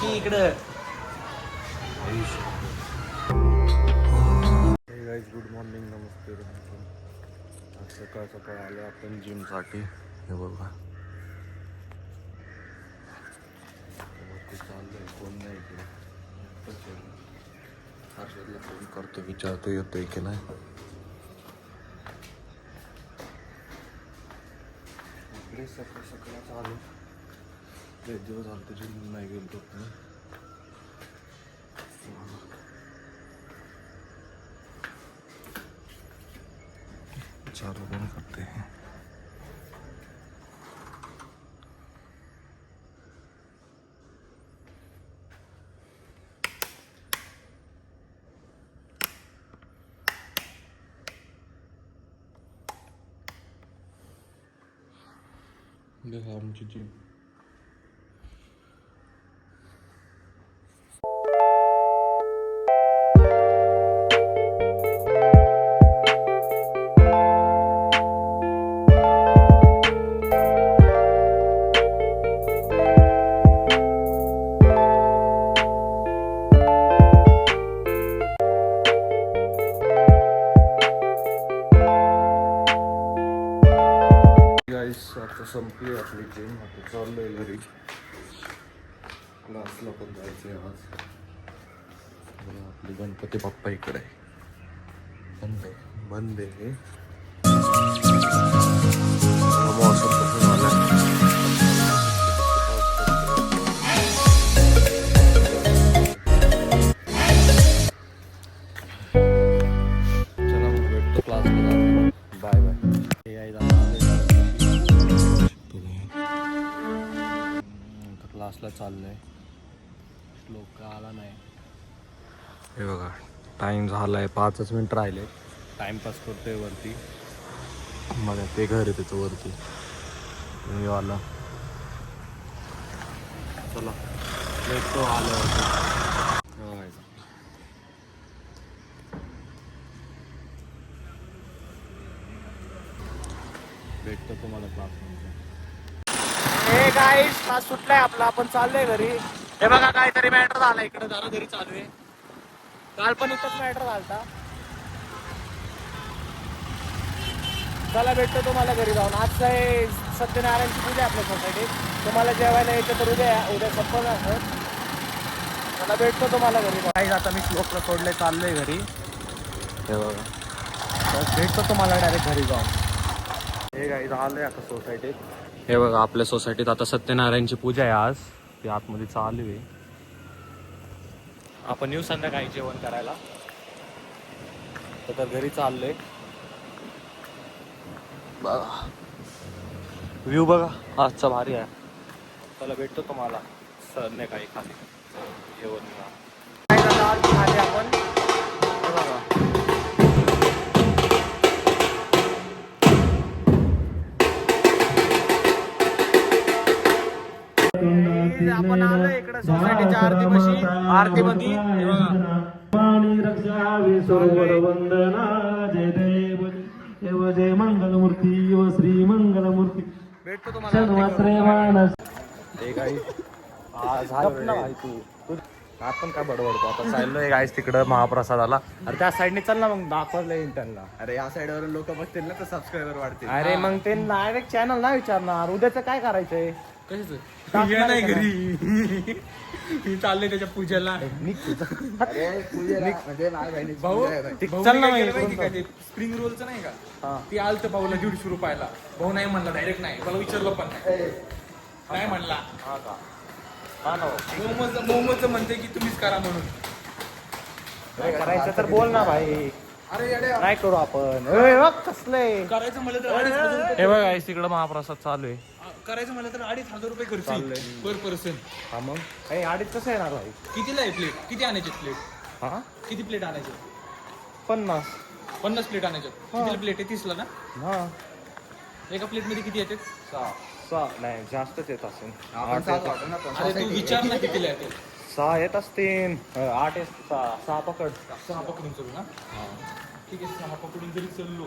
की इकडं. Good morning, नमस्ते. आज सकाळ सकाळ आलो आपण जिमसाठी. हे बघा वरती चाललंय, कोण नाही इकडे. हर्षदला फोन करतो, विचारतो येतोय की नाही. इकडे सकाळ सकाळच आलो. एक दिवस झालं जिम नाही गेलो. चालू पण करते. देखा आमची जिम. आता संपली आपली जिम. आता चाललोय घरी. क्लासला पण जायचंय आज. आपली गणपती बाप्पा इकडे बंद आहे. मौसम कसं झालं. चला मग भेटतो क्लासला जातो. Bye bye. क्लासला चाललंय. लोक आला नाही. हे बघा टाइम झालाय, 5च मिनिट राहिले. टाइमपास करतोय वरती. बघा ते घर आहे त्याचं वरती. मी आला. चला भेटतो आल्यावरती. भेटतो तुम्हाला क्लासमध्ये. हे गाईस क्लास सुटलाय आपला. आपण चाललोय घरी. हे बघा काहीतरी मॅटर झाला इकडे. जरा घरी चालू आहे. काल पण इथंच मॅटर झालता. चला भेटतो तुम्हाला घरी जाऊन. आज काय सत्यनारायणची पूजा आहे आपल्या सोसायटीत. तुम्हाला जेवायला यायचं तर उद्या संपलं असं. मला भेटतो तुम्हाला घरी जाऊन. आता मी श्लोकला सोडले, चाललोय घरी. हे बघा भेटतो तुम्हाला डायरेक्ट घरी जाऊन. हे काही झालंय आता सोसायटीत. हे बघा आपल्या सोसायटीत आता सत्यनारायणची पूजा आहे आज. ती आतमध्ये चालू आहे. आपण येऊ संध्याकाळी जेवण करायला. तर घरी चाललोय. बघा व्ह्यू बघा आजचा भारी आहे. चला भेटतो तुम्हाला संध्याकाळी खाली जेवण. खाली आपण आपण आलो इकडे सोसायटीच्या आरती मध्ये. जय मंगलमूर्ती व श्री मंगलमूर्ती. भेटतो तुम्हाला. आपण काय बडबडतो आता. चाललोय गाईस तिकडं महाप्रसादाला. अरे त्या साईडने चल ना मग, दाखवलं येईल त्यांना. अरे या साईडवरून लोक बघतील ना, तर सबस्क्रायबर वाढतील. अरे मग ते डायरेक्ट चॅनल नाही विचारणार उद्याचं काय करायचंय. नाही घरी चाललंय त्याच्या पूजेला. चल ना स्प्रिंग रोलचं नाही का, ती आलतं भाऊला 150 रुपयाला. भाऊ नाही म्हणला, डायरेक्ट नाही. मला विचारलं पण नाही म्हणला. मोमोच म्हणते की तुम्हीच करा म्हणून. करायचं तर बोल ना भाई. अरे काय करू आपण. कसलंय करायचं म्हणलं तर 2,500 हे बघा तिकडं महाप्रसाद चालू आहे. करायचं म्हणलं तर 2,500 रुपये खर्च पर पर्सन. हा मग काही अडीच कसं येणार भाई. कितीला आहे प्लेट? किती आणायचे प्लेट? हा किती प्लेट आणायचे? 50 प्लेट आणायचे. कितीला प्लेट आहे? 30ला ना. हा एका प्लेट मध्ये किती येते? 6 नाही जास्तच येत असेल. अरे तू विचार ना कितीला येते. 6 येत असतील. 8 6 पकड. 6 पकडून चलू ना. ठीक आहे 6 पकडून जरी चललो.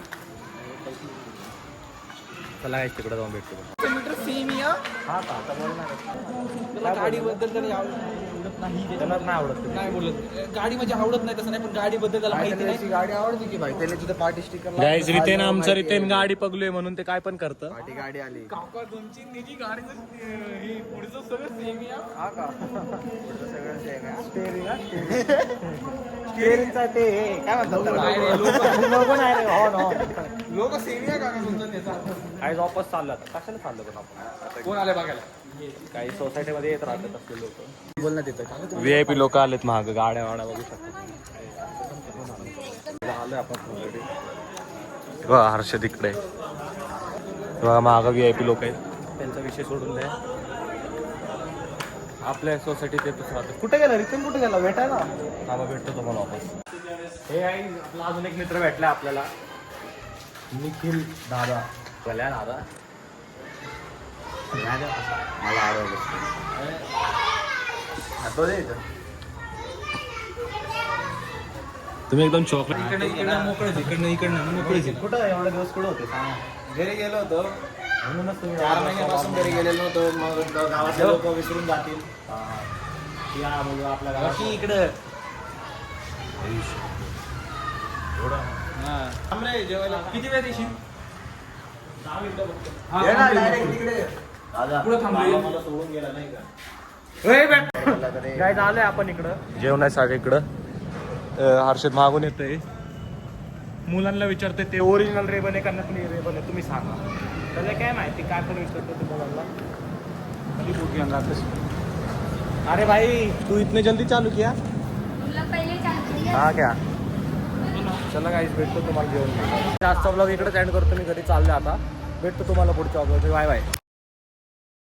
चला तिकडे जाऊन भेटतो. मीटर सेम या. हा का आता बोलणार तुला गाडीबद्दल तर नाही त्यांना नाही आवडत ते. नाही बोलत गाडी म्हणजे आवडत नाही तसं नाही पण गाडीबद्दल त्याला माहिती नाही. गाडी आवडते की भाई त्याने तिथं पार्टी स्टिकर गाईज रितेन आमचं रितेन गाडी पगलोय म्हणून ते काय पण करतं. पार्टी गाडी आली काका तुमची निजी गाडीचं हे पुढचं सगळं सेम या. हा का सगळं सेम आहे स्टेअरिंगचा ते हे, काय म्हणतात त्याला? नाही रे, लोकं- लोगो नाही रे, हॉर्न. लोक सेम या काका तुमचं त्याचा काही वापस चाललं आता. कशाला चाललं पण आपण? कोण आले बघायला काही सोसायटीमध्ये येत राहतात असले लोक. बोल ना तिथं VIP लोक आलेत महाग गाड्या वाड्या बघू शकता. आलोय आपण सोसायटी. बघा हर्षद इकडे बघा महाग VIP लोक आहेत. त्यांचा विषय सोडून द्या. आपल्या सोसायटीत येतच राहतो. कुठे गेला रितन? कुठे गेला? भेटायला हा मग भेटतो तुम्हाला वापस. हे आहे आपला अजून एक मित्र भेटला आपल्याला, निखिल दादा. भल्या दादा मला आवडलं तुम्ही एकदम चॉकलेट इकडनं मोकळच इकडनं मोकळच कुठं एवढे दिवस कुठं होते सांग? घरी गेलो होतो म्हणूनच तुम्ही 4 महिन्यापासून घरी गेलेलो होतो मग गावातले लोक विसरून जातील या मुलं आपल्या गावात. बाकी इकडं जेवायला किती वेळ देशील? ये ना, direct तिकडे. पुढं थांबलोय. मला सोडून गेला नाही का काय झालंय आपण इकडं. जेवणासाठी इकडं हर्षद मागून येतोय. मुलांना विचारते ते ओरिजिनल रेबन आहे का नकली रेबन आहे, तुम्ही सांगा. त्याला काय माहिती, काय पण विचारतो ते मुलांना. कधी भूक घेणार तशी. अरे भाई तू इतने जल्दी चालू किया? पहिले चालू हा क्या चला काहीच भेटतो तुम्हाला जेवण. आजचा ब्लॉग इकडेच एंड करतो मी. घरी चाललो आता. भेटतो तुम्हाला पुढच्या ब्लॉग. Bye bye.